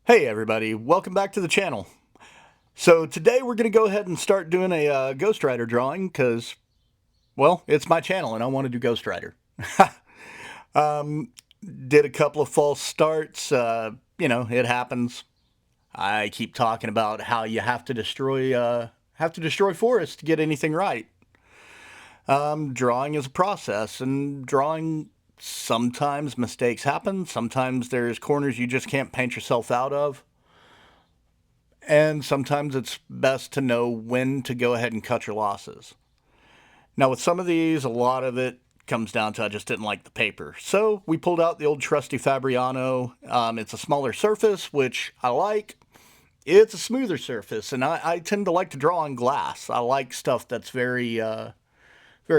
Hey everybody, welcome back to the channel. So today we're going to go ahead and start doing a Ghost Rider drawing because, well, it's my channel and I want to do Ghost Rider. um, did a couple of false starts, it happens. I keep talking about how you have to destroy forests to get anything right. Drawing is a process, and drawing sometimes mistakes happen. Sometimes there's corners you just can't paint yourself out of. And sometimes it's best to know when to go ahead and cut your losses. Now, with some of these, a lot of it comes down to I just didn't like the paper. So we pulled out the old trusty Fabriano. It's a smaller surface, which I like. It's a smoother surface, and I tend to like to draw on glass. I like stuff that's very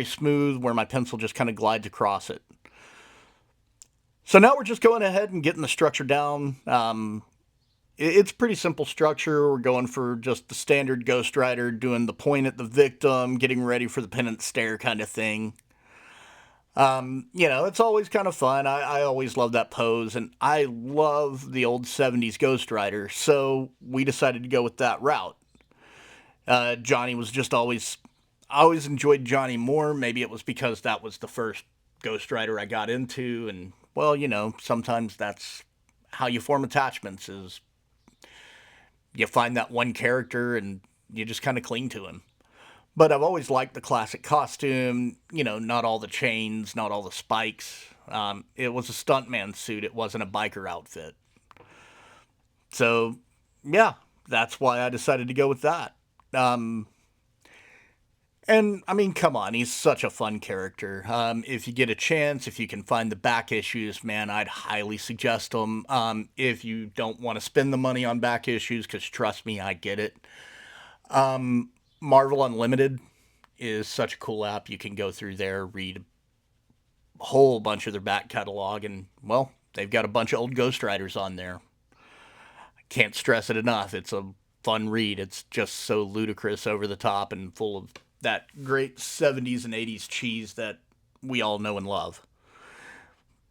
smooth, where my pencil just kind of glides across it. So now we're just going ahead and getting the structure down. It's pretty simple structure. We're going for just the standard Ghost Rider, doing the point at the victim, getting ready for the penance stare kind of thing. It's always kind of fun. I always love that pose, and I love the old 70s Ghost Rider, so we decided to go with that route. Johnny was just I always enjoyed Johnny more. Maybe it was because that was the first Ghost Rider I got into, and, well, sometimes that's how you form attachments is you find that one character and you just kind of cling to him. But I've always liked the classic costume, not all the chains, not all the spikes. It was a stuntman suit, it wasn't a biker outfit. So, yeah, that's why I decided to go with that. Um, and I mean, come on, he's such a fun character. If you get a chance, if you can find the back issues, man, I'd highly suggest them. If you don't want to spend the money on back issues, because trust me, I get it. Marvel Unlimited is such a cool app. You can go through there, read a whole bunch of their back catalog, and, well, they've got a bunch of old Ghost Riders on there. I can't stress it enough. It's a fun read. It's just so ludicrous, over the top, and full of that great 70s and 80s cheese that we all know and love.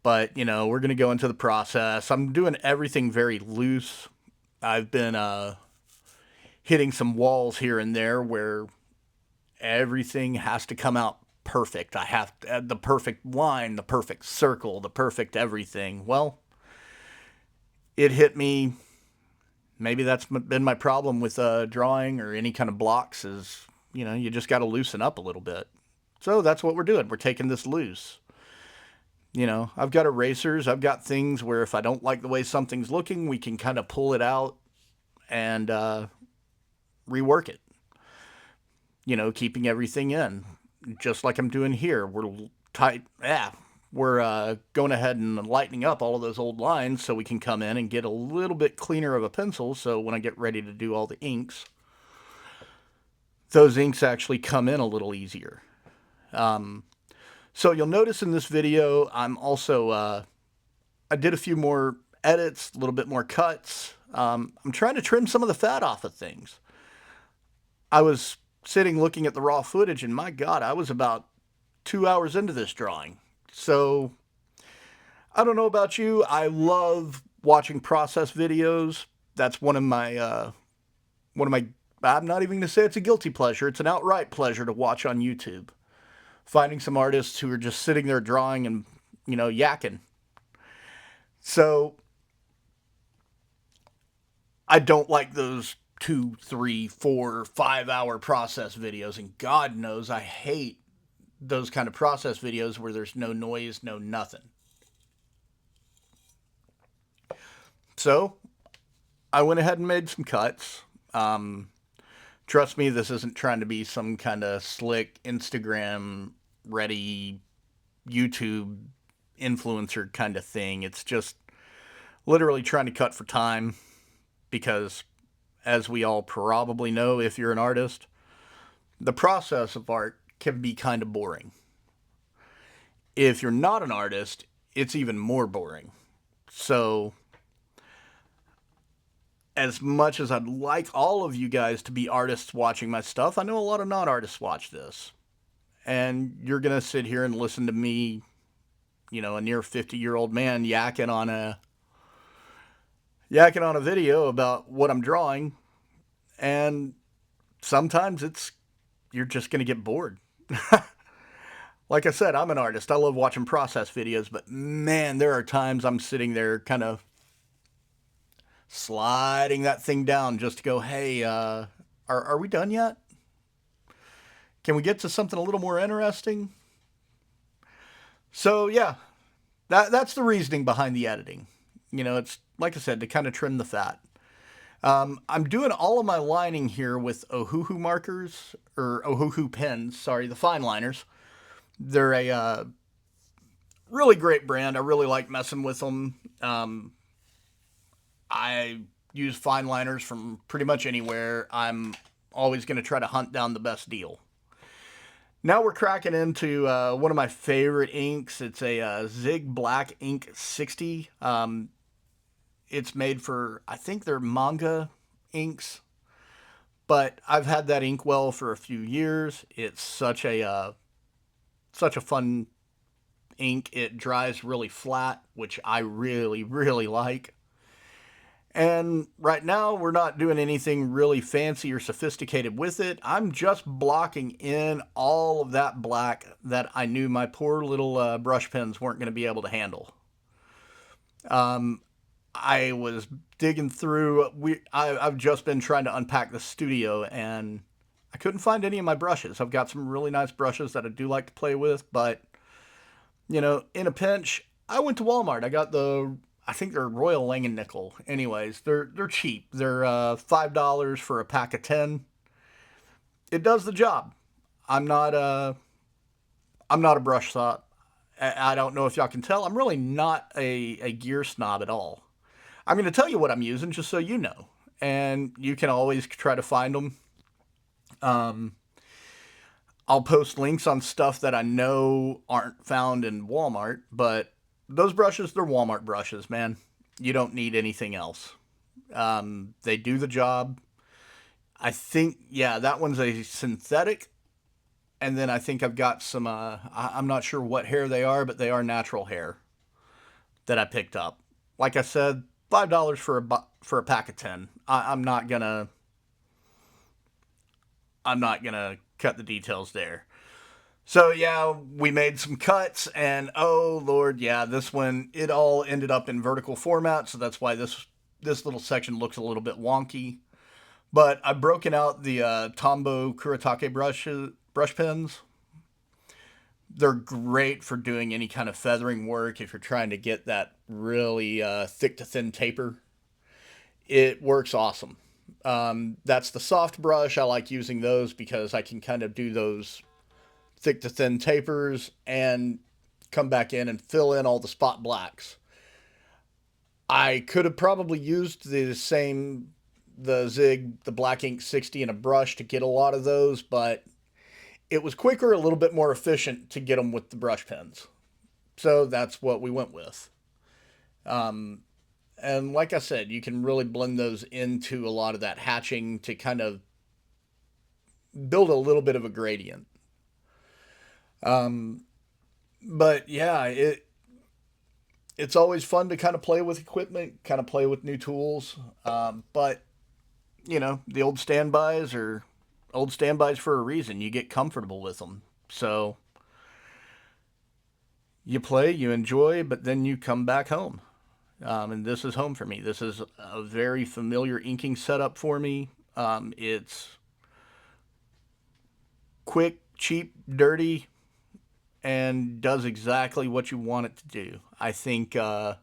But, we're going to go into the process. I'm doing everything very loose. I've been hitting some walls here and there where everything has to come out perfect. I have the perfect line, the perfect circle, the perfect everything. Well, it hit me. Maybe that's been my problem with drawing or any kind of blocks is, you just got to loosen up a little bit. So that's what we're doing. We're taking this loose. I've got erasers. I've got things where if I don't like the way something's looking, we can kind of pull it out and rework it. Keeping everything in, just like I'm doing here. We're tight. Yeah, we're going ahead and lightening up all of those old lines so we can come in and get a little bit cleaner of a pencil. So when I get ready to do all the inks, those inks actually come in a little easier. So you'll notice in this video, I did a few more edits, a little bit more cuts. I'm trying to trim some of the fat off of things. I was sitting looking at the raw footage, and my God, I was about 2 hours into this drawing. So I don't know about you. I love watching process videos. That's one of my. I'm not even going to say it's a guilty pleasure. It's an outright pleasure to watch on YouTube. Finding some artists who are just sitting there drawing and yakking. So I don't like those 2, 3, 4, 5 hour process videos, and God knows I hate those kind of process videos where there's no noise, no nothing. So I went ahead and made some cuts. Trust me, this isn't trying to be some kind of slick Instagram ready YouTube influencer kind of thing. It's just literally trying to cut for time because, as we all probably know, if you're an artist, the process of art can be kind of boring. If you're not an artist, it's even more boring. So, as much as I'd like all of you guys to be artists watching my stuff, I know a lot of non artists watch this. And you're going to sit here and listen to me, a near 50-year-old man yakking on a yakking on a video about what I'm drawing, and sometimes you're just going to get bored. Like I said, I'm an artist. I love watching process videos, but man, there are times I'm sitting there kind of sliding that thing down just to go, hey, are we done yet? Can we get to something a little more interesting? So, yeah, that's the reasoning behind the editing. It's like I said, to kind of trim the fat. I'm doing all of my lining here with Ohuhu markers, or Ohuhu pens, sorry, the fine liners. They're a really great brand. I really like messing with them. I use fine liners from pretty much anywhere. I'm always going to try to hunt down the best deal. Now we're cracking into one of my favorite inks. It's a Zig Black Ink 60. It's made for, I think they're manga inks, but I've had that inkwell for a few years. It's such a fun ink. It dries really flat, which I really, really like. And right now, we're not doing anything really fancy or sophisticated with it. I'm just blocking in all of that black that I knew my poor little brush pens weren't going to be able to handle. I was digging through. I've just been trying to unpack the studio, and I couldn't find any of my brushes. I've got some really nice brushes that I do like to play with, but in a pinch, I went to Walmart. I got I think they're Royal Langennickel. Anyways, they're cheap. They're $5 for a pack of 10. It does the job. I'm not a brush snob. I don't know if y'all can tell. I'm really not a gear snob at all. I'm going to tell you what I'm using just so you know, and you can always try to find them. I'll post links on stuff that I know aren't found in Walmart, but those brushes, they're Walmart brushes, man. You don't need anything else. They do the job. I think, yeah, that one's a synthetic. And then I think I've got some, I'm not sure what hair they are, but they are natural hair that I picked up. Like I said, $5 for a pack of 10. I'm not gonna cut the details there. So yeah, we made some cuts, and oh lord, yeah, this one, it all ended up in vertical format, so that's why this little section looks a little bit wonky. But I've broken out the Tombow Kuretake brush pens. They're great for doing any kind of feathering work if you're trying to get that really thick to thin taper. It works awesome. That's the soft brush. I like using those because I can kind of do those thick to thin tapers and come back in and fill in all the spot blacks. I could have probably used the Black Ink 60 in a brush to get a lot of those, but it was quicker, a little bit more efficient to get them with the brush pens. So that's what we went with. And like I said, you can really blend those into a lot of that hatching to kind of build a little bit of a gradient. But yeah, it's always fun to kind of play with equipment, kind of play with new tools. But the old standbys for a reason. You get comfortable with them. So you play, you enjoy, but then you come back home. And this is home for me. This is a very familiar inking setup for me. It's quick, cheap, dirty, and does exactly what you want it to do. I think the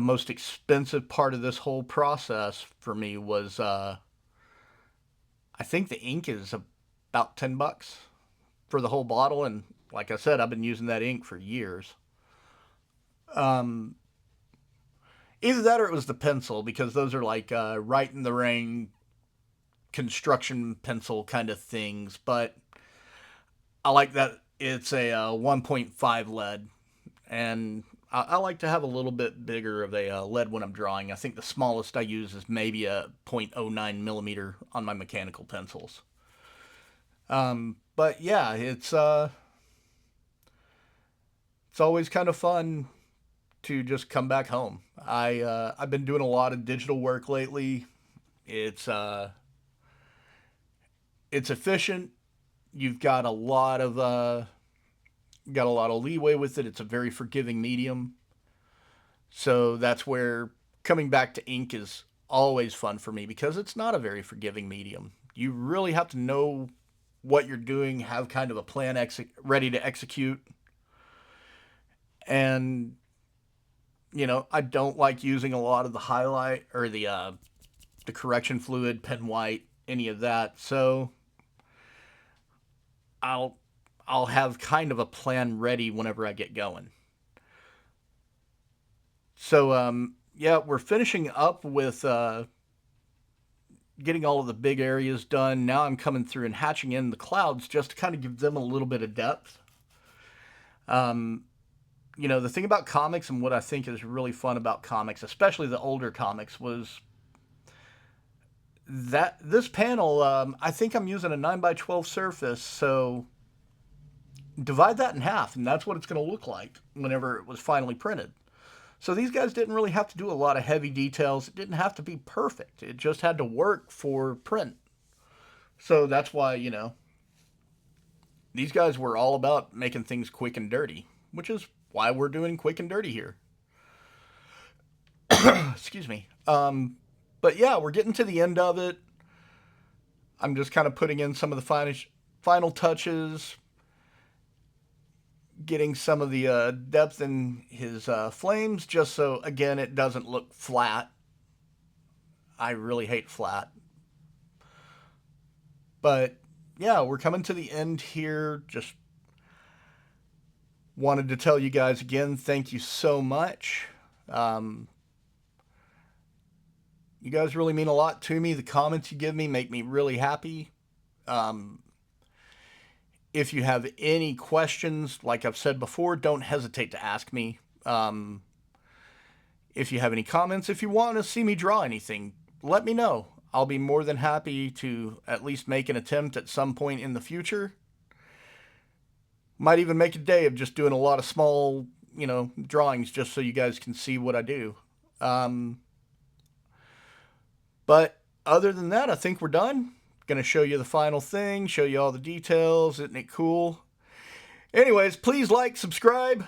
most expensive part of this whole process for me was I think the ink is about $10 for the whole bottle, and like I said, I've been using that ink for years. Either that or it was the pencil, because those are like right in the ring construction pencil kind of things. But I like that it's a 1.5 lead, and I like to have a little bit bigger of a lead when I'm drawing. I think the smallest I use is maybe a 0.09 millimeter on my mechanical pencils. But yeah, it's always kind of fun to just come back home. I've been doing a lot of digital work lately. It's it's efficient. You've got a lot of leeway with it. It's a very forgiving medium. So that's where coming back to ink is always fun for me because it's not a very forgiving medium. You really have to know what you're doing, have kind of a plan ready to execute. And I don't like using a lot of the highlight or the correction fluid, pen white, any of that. So I'll I'll have kind of a plan ready whenever I get going. So yeah, we're finishing up with getting all of the big areas done. Now I'm coming through and hatching in the clouds just to kind of give them a little bit of depth. Um, the thing about comics and what I think is really fun about comics, especially the older comics, was that this panel, I think I'm using a 9 by 12 surface, so divide that in half, and that's what it's going to look like whenever it was finally printed. So these guys didn't really have to do a lot of heavy details. It didn't have to be perfect. It just had to work for print. So that's why, these guys were all about making things quick and dirty, which is why we're doing quick and dirty here. Excuse me. But yeah, we're getting to the end of it. I'm just kind of putting in some of the final touches, getting some of the depth in his flames, just so, again, it doesn't look flat. I really hate flat. But yeah, we're coming to the end here. Just wanted to tell you guys again, thank you so much. You guys really mean a lot to me. The comments you give me make me really happy. Um, if you have any questions, like I've said before, don't hesitate to ask me. If you have any comments, if you want to see me draw anything, let me know. I'll be more than happy to at least make an attempt at some point in the future. Might even make a day of just doing a lot of small, drawings just so you guys can see what I do. But other than that, I think we're done. Going to show you the final thing, show you all the details. Isn't it cool? Anyways, please like, subscribe.